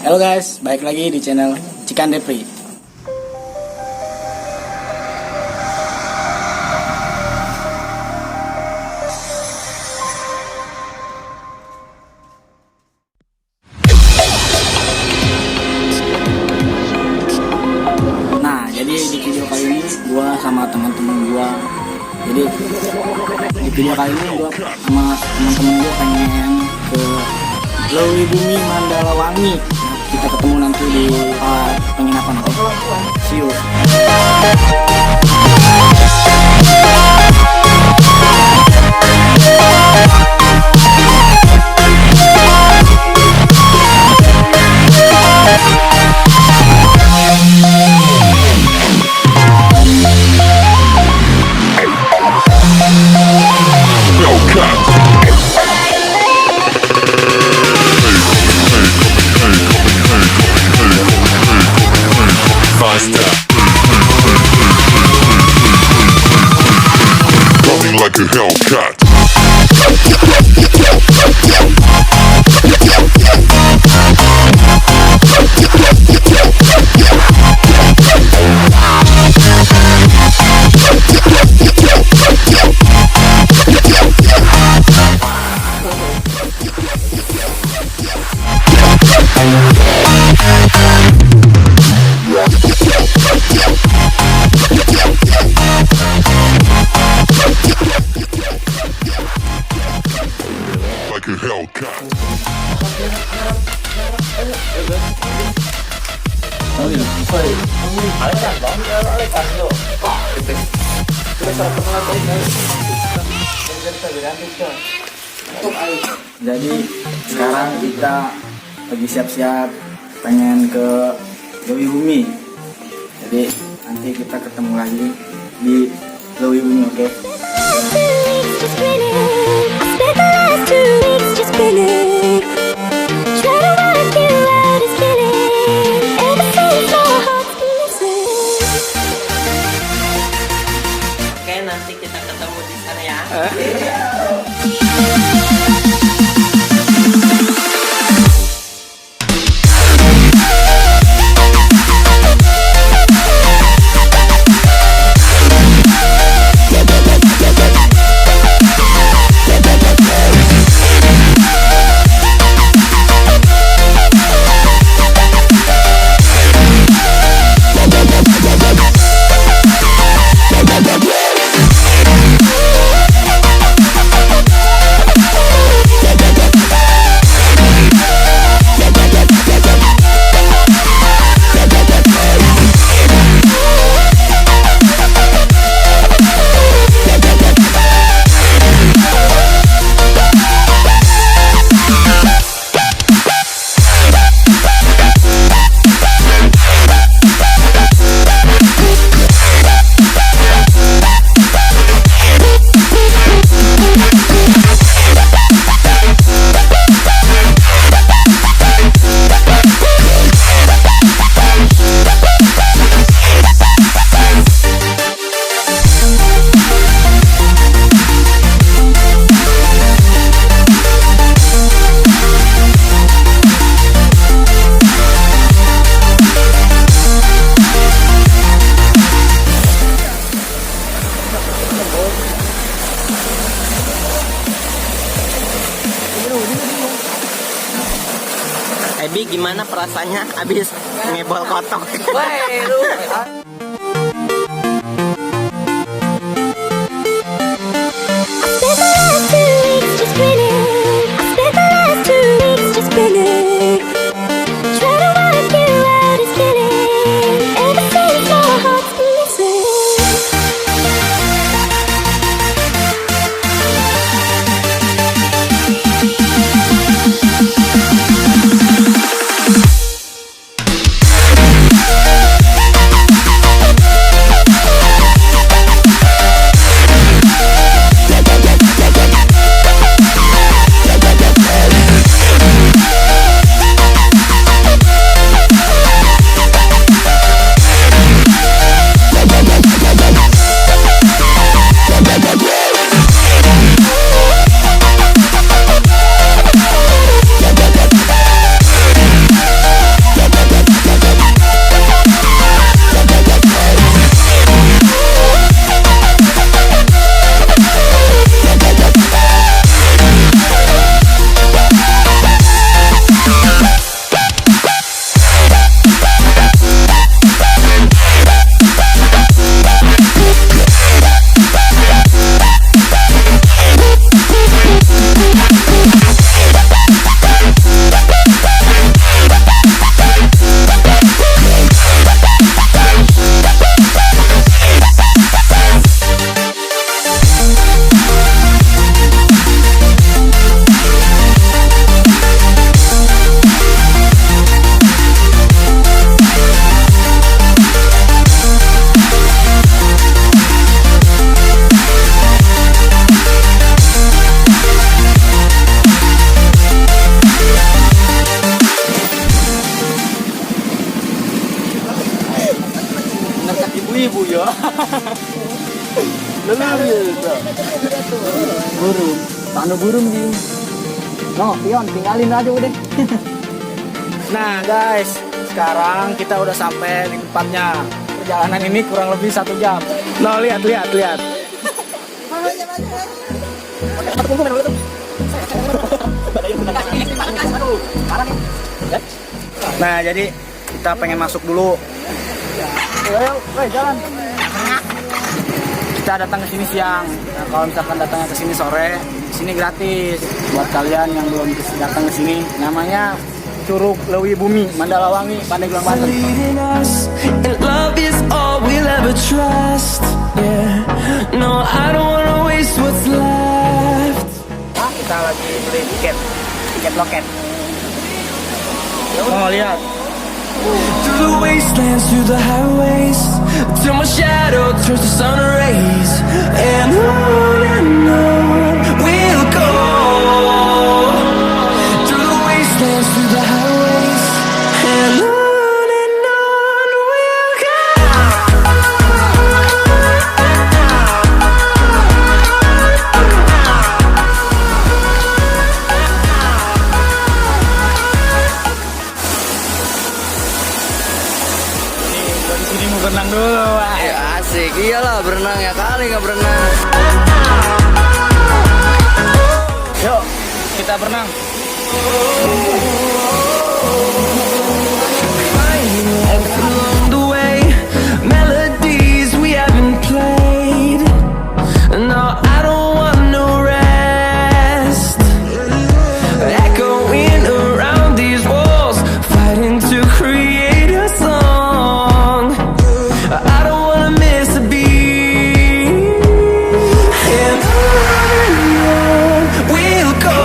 Halo guys, balik lagi di channel Cikan Depri. Nah, jadi di video kali ini gua sama teman-teman gua. Jadi di video kali ini gua sama teman-teman gua pengen ke Lewi Bumi Mandalawangi. Kita ketemu nanti di penginapan. See you. Running like a Hellcat. Like a Hellcat. Jadi sekarang kita lagi siap-siap pengen ke Lewi Bumi. Jadi nanti kita ketemu lagi di Lewi Bumi, oke? Oke, nanti kita ketemu di sana ya. Ebi, gimana perasaannya abis ngebol kotok? ibu ya. Lalu ya. Burung, tanu burung di. No, Pion, tinggalin aja udah. Nah guys, sekarang kita udah sampai di tempatnya. Perjalanan ini kurang lebih 1 jam. No, lihat. Nah, jadi kita pengen masuk dulu. Ayo, jalan. Kita datang ke sini siang. Nah, kalau misalkan datangnya ke sini sore, sini gratis. Buat kalian yang belum datang ke sini, namanya Curug Lewi Bumi, Mandalawangi, Pandeglang, Banten. Nah, kita lagi beli tiket loket. Oh, lihat. Through the wastelands, through the highways, till my shadow turns to sun rays, and on we'll go. Through the wastelands, through the highways, and on we'll go. Di sini mau berenang dulu, Wak. Ya, asik. Iyalah berenang ya kali nggak berenang. Yuk, kita berenang. Along the way, melodies we haven't played. No, I don't want no rest. Echoing around these walls, fighting to create a song. I don't wanna miss a beat. And on we'll go.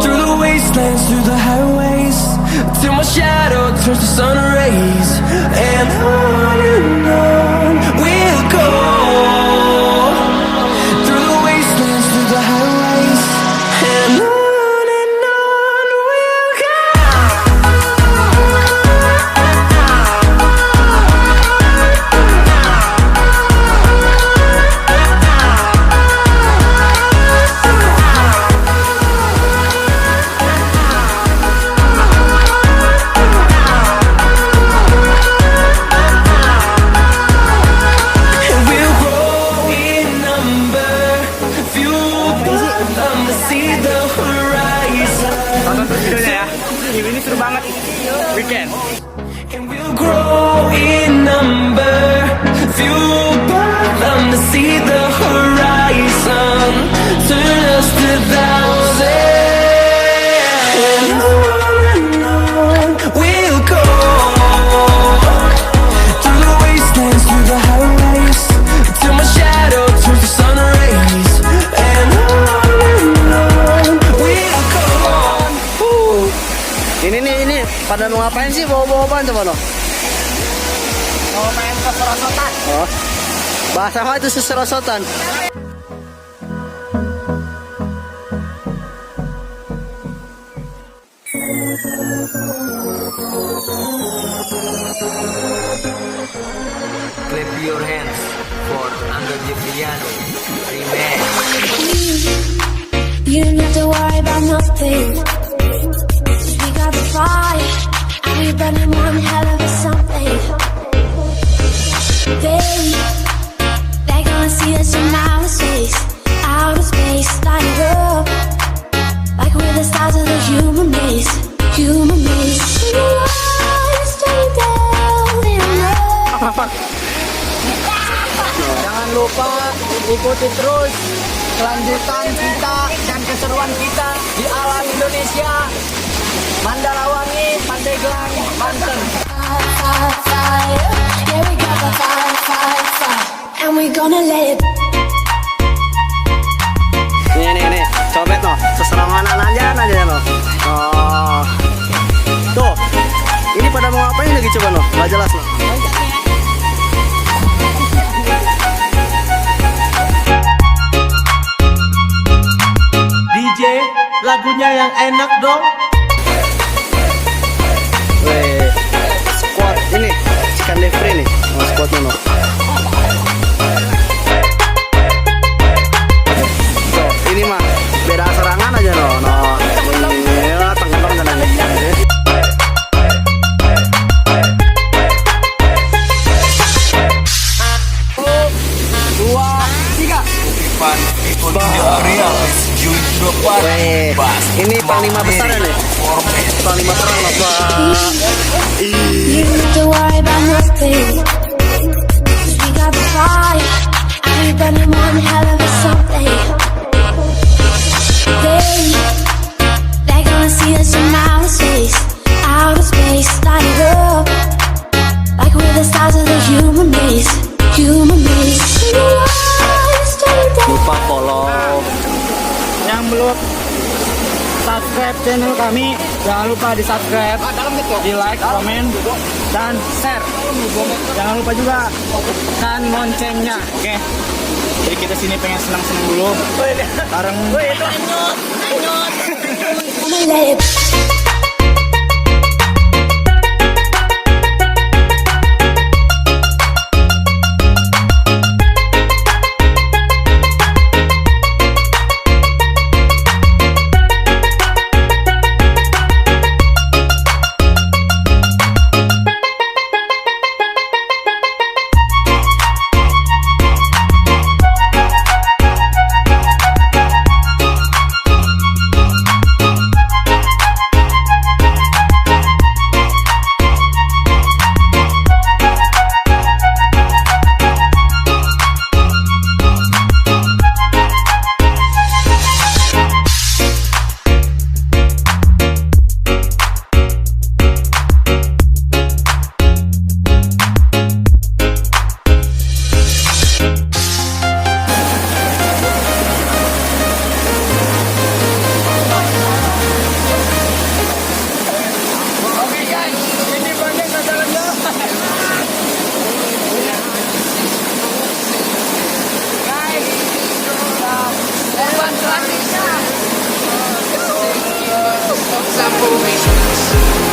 Through the wastelands, through the highways, till my shadow turns to sun rays, and on we'll go. Through the wastelands, through the highways, and on we'll go. And we'll grow in number, fueled by them to see the horizon. Tonton terus videonya ya. Ini seru banget. Weekend. And we'll grow in number, fueled by them to see the horizon, turn us to thousands. And on we'll go. Through the wastelands, through the highways, till my shadow turns to sun rays, and on we'll go. Ini pada mau ngapain sih bawa-bawa apaan coba no? Mau main ke perosotan. Oh. Bahasa apa itu seserosotan? Clap your hands for Angga Jeffriano Remix. You don't have to worry about nothing. 'Cause we got the fire, and we burning one hell of a something. Babe, they're gonna see us from outer space, light up like we're the stars of the human race. And the lights turn down in love. Jangan lupa ikuti terus kelanjutan kita dan keseruan kita di alam Indonesia, Mandalawangi, Pandeglang, Banten. Fire, fire, yeah, we got the fire, and we gonna let it. Nih, cobet no, seserangan aja no. Oh, tuh, ini pada mau ngapain lagi coba no? Gak jelas no. DJ, lagunya yang enak dong. Weh, squad ini, Chicken Free nih. us, baby. 'Cause we got the fire, and we burning one hell of a something. They're gonna see us from outer space, light it up like we're the stars of the human race. Lupa follow. Yang belum subscribe channel kami, jangan lupa di subscribe, di like, komen, dan share. Jangan lupa juga tekan loncengnya, oke? Jadi kita sini pengen senang-senang dulu bareng. I'ma let it.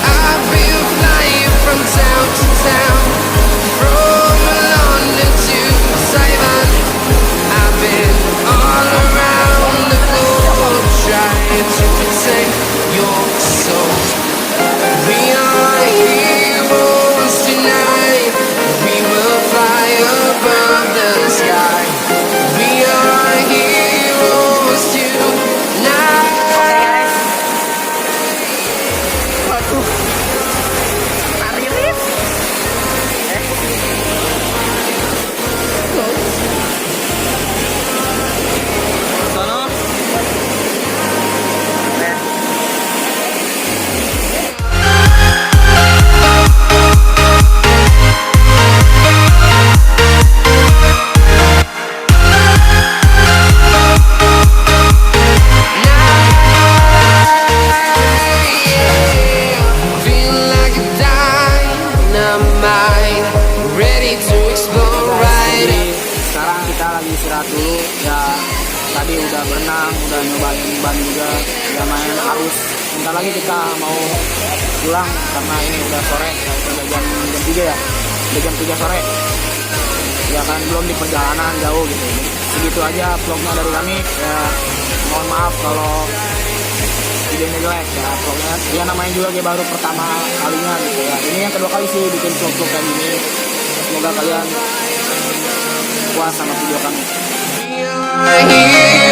I've been flying from town to town, from London to Taiwan. I've been all around the globe trying to protect your soul. We are heroes tonight. We will fly above the sky. We are heroes tonight. Sekarang kita lagi istirahat dulu ya. Tadi udah berenang, udah nyobain ban juga, udah main arus. Bentar lagi kita mau pulang karena ini udah sore, udah jam 3 ya, udah jam 3 sore. Ya kan belum di perjalanan jauh gitu. Segitu aja vlognya dari kami. Ya mohon maaf kalau videonya jelek ya, vlognya. Ya namanya juga kayak baru pertama kalinya gitu ya. Ini yang kedua kali sih bikin vlog-vlog kayak gini. Semoga kalian puas sama video kami. We are here.